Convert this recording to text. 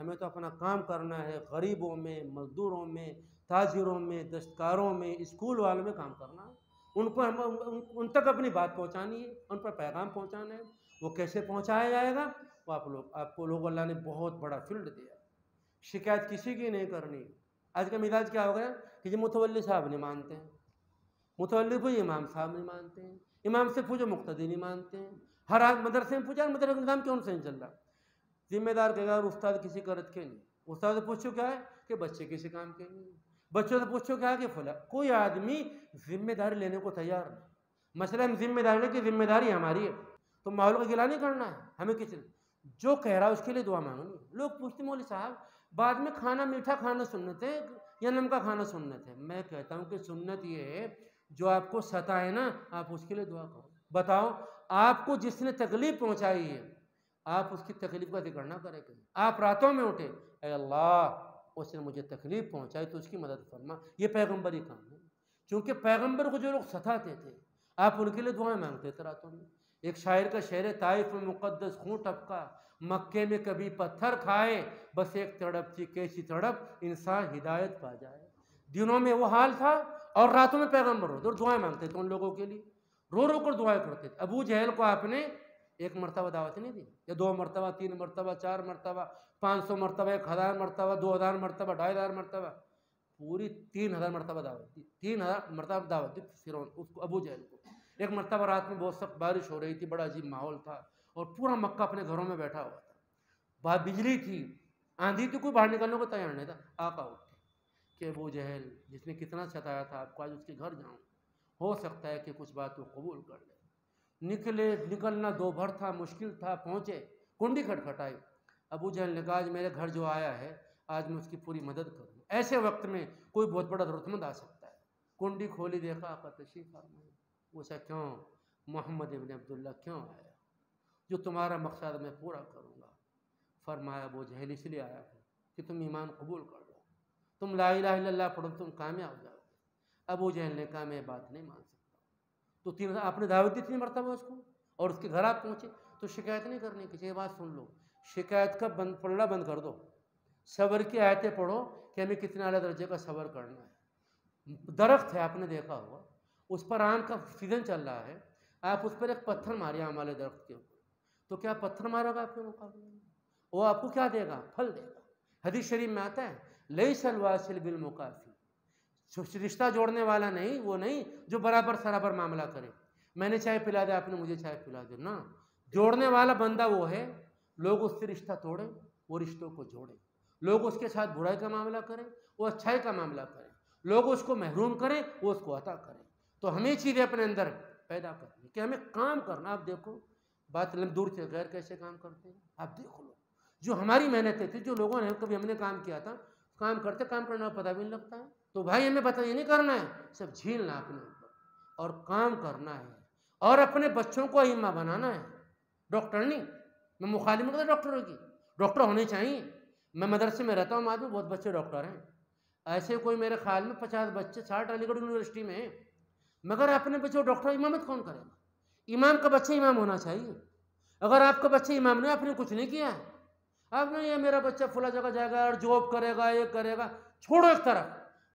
हमें तो अपना काम करना है, गरीबों में, मजदूरों में, ताजिरों में, दस्तकारों में, स्कूल वालों में काम करना है। उनको हम उन तक अपनी बात पहुंचानी है, उन पर पैगाम पहुंचाना है। वो कैसे पहुंचाया जाएगा? वो आपको लोग अल्लाह ने बहुत बड़ा फील्ड दिया। शिकायत किसी की नहीं करनी। आज का मिजाज क्या हो गया कि जी मुतवल्ली साहब नहीं मानते हैं, मुतवल्ली को इमाम साहब नहीं मानते हैं, इमाम से पूछो मुक्तदी नहीं मानते हैं। हर आज मदरसे में पूछा मदरसे का निज़ाम क्यों सही चल रहा? जिम्मेदार कहेगा उस्ताद किसी करत के नहीं। उस्ताद से पूछो क्या है कि बच्चे किसी काम के नहीं। बच्चों से पूछो क्या है कि फला। कोई आदमी जिम्मेदारी लेने को तैयार नहीं। मसला हम जिम्मेदारी ले कि जिम्मेदारी हमारी है, तो माहौल का गिला नहीं करना है हमें। किसी जो कह रहा है उसके लिए दुआ मांगनी। लोग पूछते मौलवी साहब बाद में खाना मीठा खाना सुन्नत है या नमका खाना सुन्नत है? मैं कहता हूँ कि सुन्नत ये है जो आपको सताए ना, आप उसके लिए दुआ करो। बताओ, आपको जिसने तकलीफ पहुंचाई है आप उसकी तकलीफ का जिक्र ना करें। आप रातों में उठे, ऐ अल्लाह उसने मुझे तकलीफ पहुंचाई तो उसकी मदद फरमा। ये पैगंबरी काम है। क्योंकि पैगंबर को जो लोग सताते थे आप उनके लिए दुआएं मांगते थे रातों में। एक शायर का शेर है, ताइफ में मुक़द्दस खून टपका, मक्के में कभी पत्थर खाए, बस एक तड़प थी कैसी तड़प इंसान हिदायत पा जाए। दिनों में वो हाल था और रातों में पैगंबर होते और दुआएं मांगते थे उन लोगों के लिए, रो रो कर दुआएं करते थे। अबू जहल को आपने एक मरतबा दावत नहीं दी, या 2 मरतबा, 3 मरतबा, 4 मरतबा, 500 मरतबा, 1000 मरतबा, 2000 मरतबा, 2500 मरतबा, पूरी 3000 मरतबा दावत दी। 3000 मरतबा दावत दी फिर उसको, अबू जहल को। एक मरतबा रात में बहुत सख्त बारिश हो रही थी, बड़ा अजीब माहौल था और पूरा मक्का अपने घरों में बैठा हुआ था। बाहर बिजली थी, आंधी थी, कोई बाहर निकलने को तैयार नहीं था। आका उठे कि अबू जहल जिसने कितना सताया था आपको, आज उसके घर जाऊँ, हो सकता है कि कुछ बात वो कबूल कर ले। निकलना दोपहर था, मुश्किल था, पहुँचे, कुंडी खटखटाई। अबू जहल ने कहा आज मेरे घर जो आया है आज मैं उसकी पूरी मदद करूँ। ऐसे वक्त में कोई बहुत बड़ा ज़रूरतमंद आ सकता है। कुंडी खोली, देखा आका तशरीफ़ फरमाए। पूछा क्यों? मोहम्मद इब्न अब्दुल्ला क्यों आया? जो तुम्हारा मकसद मैं पूरा करूँगा। फरमाया अबू जहल इसलिए आया है कि तुम ईमान कबूल कर लो, तुम ला इलाहा इल्लल्लाह पढ़ो, तुम कामयाब हो जाओगे। अबू जहल ने कहा मैं बात नहीं मान सकता। तो 3 आपने दावत दी 3 मरतबा उसको और उसके घर आप पहुँचे, तो शिकायत नहीं करनी। किसी बात सुन लो, शिकायत का पढ़ना बंद कर दो। सब्र की आयतें पढ़ो कि हमें कितने आला दर्जे का सब्र करना है। दरख्त है, आपने देखा होगा, उस पर आम का सीजन चल रहा है, आप उस पर एक पत्थर मारिए आम वाले दरख्त के ऊपर, तो क्या पत्थर मारेगा आपके मुकाबले में? वो आपको क्या देगा? फल देगा। हदीस शरीफ में आता है लैसल वासिल बिल मुकाफी, रिश्ता जोड़ने वाला नहीं वो नहीं जो बराबर सराबर मामला करे। मैंने चाय पिला दिया, आपने मुझे चाय पिला दी ना। जोड़ने वाला बंदा वो है, लोग उससे रिश्ता तोड़ें वो रिश्तों को जोड़े। लोग उसके साथ बुराई का मामला करें वो अच्छाई का मामला करें। लोग उसको महरूम करें वो उसको अता करें। तो हमें चीज़ें अपने अंदर पैदा करनी कि हमें काम करना। आप देखो बात दूर से गैर कैसे काम करते हैं, आप देखो लो जो हमारी मेहनतें थी, जो लोगों ने कभी हमने काम किया था, काम करते काम करना पता भी नहीं लगता है। तो भाई हमें पता ये नहीं करना है, सब झीलना अपने ऊपर और काम करना है और अपने बच्चों को अइम्मा बनाना है। डॉक्टर नहीं, मैं मुखालिफ नहीं करता डॉक्टरों की, डॉक्टर होने चाहिए। मैं मदरसे में रहता हूँ, वहाँ पे बहुत बच्चे डॉक्टर हैं। ऐसे कोई मेरे ख्याल में 50 बच्चे 60 अलीगढ़ यूनिवर्सिटी में हैं, मगर अपने बच्चों डॉक्टर इमामत कौन करेगा? इमाम का बच्चा इमाम होना चाहिए। अगर आपका बच्चा इमाम नहीं, आपने कुछ नहीं किया है। आपने ये मेरा बच्चा फुला जगह जाएगा और जॉब करेगा, ये करेगा, छोड़ो एक तरफ।